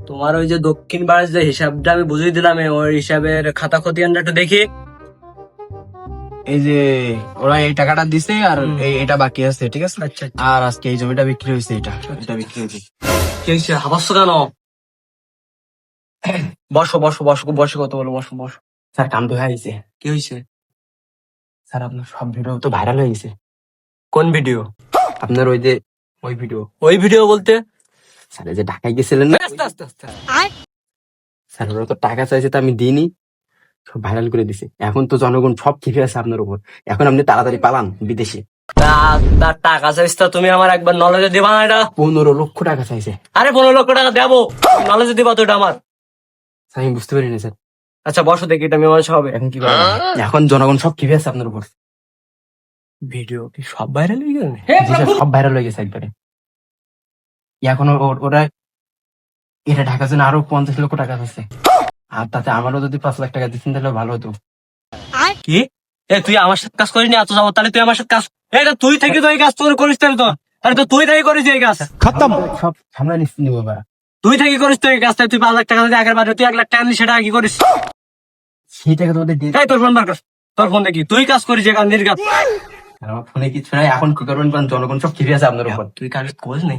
তোমার ওই যে দক্ষিণ পাড়ার যে হিসাবটা আমি বুঝিয়ে দিলাম, ওই হিসাবের খাতা খতিয়ানটা একটু দেখি। এই যে ওরা এই টাকাটা দিছে আর এটা বাকি আছে, ঠিক আছে? আচ্ছা আর আজকে এই জমিটা বিক্রি হয়েছে, এটা বিক্রি হয়েছে। কি হয়েছে, হাবাস কেন? বসো বসো বসো, বসে কত বলো, বসো বসো। স্যার কাম তো হয়ে গেছে। কি হয়েছে? স্যার আপনার সব ভিডিও তো ভাইরাল হয়ে গেছে। কোন ভিডিও? আপনার ওই যে ওই ভিডিও। ওই ভিডিও বলতে? স্যার এই যে ঢাকায় গেছিলেন না, আস্তে আস্তে আস্তে। স্যার ওরা তো টাকা চাইছে, তো আমি দিইনি, সব ভাইরাল করে দিছে। এখন তো জনগণ সব ঠিক আছে আপনার উপর। এখন আপনি তাড়াতাড়ি পালান বিদেশে। তার টাকা চাইছ তুমি আমার একবার নলেজে দিবা না এটা? 15 লক্ষ টাকা চাইছে। আরে 15 লক্ষ টাকা দেবো, নলেজে দিবা তো এটা আমার? স্যার আমি বুঝতে পারিনি স্যার। আচ্ছা বসো দেখি এটা মীমাংসা হবে। এখন কি করবেন? এখন জনগণ সব ঠিক আছে আপনার উপর। ভিডিও কি সব ভাইরাল হয়ে গেল? জি স্যার, সব ভাইরাল হয়ে গেছে একবারে। এখন ওরা এটা ঢাকার জন্য আরো 50 লক্ষ টাকা আছে। আর তাতে আমারও যদি 5 লাখ টাকা দিতেন তাহলে ভালো হতো। কি? তুই আমার সাথে কাজ করিনি এত যাবো, তাহলে তুই আমার সাথে কাজ, এটা তুই থেকে তো এই কাজ তোর করিস, তাহলে তো আরে তো তুই থেকে করিস এই কাজ। খতম, সব সামনে নিচ্ছি নিবো এবার। তুই থেকে করিস তো এই কাজ, তুই 5 লাখ টাকা দিয়ে আগের বারে তুই 1 লাখ টাকা নিস, সেটা কি করিস? সেই টাকা তো ওদের দিয়ে তোর ফোন বার কর, তোর ফোন দেখি তুই কাজ করিস এখান নির্গাত। আমার ফোনে কিছু নাই। এখন কি করবেন কারণ জনগণ সব ঠিক আছে আপনার উপর। তুই কার খোঁজ নেই?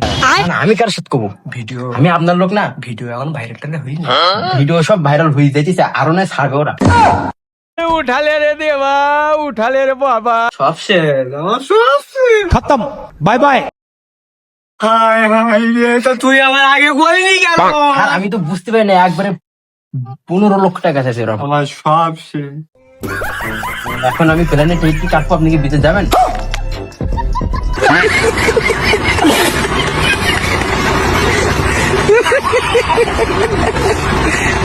না, আমি কার সাথে কবো? ভিডিও, আমি আপনার লোক না। ভিডিও এখন ভাইরাল টাইরাল হইনি। ভিডিও সব ভাইরাল হয়ে যাইতেছে, আরো নাই ছাড়বে ওরা। उठा ले रे देवा, उठा ले रे बाबा। সব শেষ, আমার সব শেষ। खत्म, बाय बाय। হায় হায় রে, তা তুই আমার আগে বলিনি কেন? আর আমি তো বুঝতে পারি না, একবারে 15 লক্ষ টাকা চাইছে ওরা। আমার সব শেষ। এখন আমি প্ল্যানে টিকিট কাটবো, আপনি কি বিদেশ যাবেন?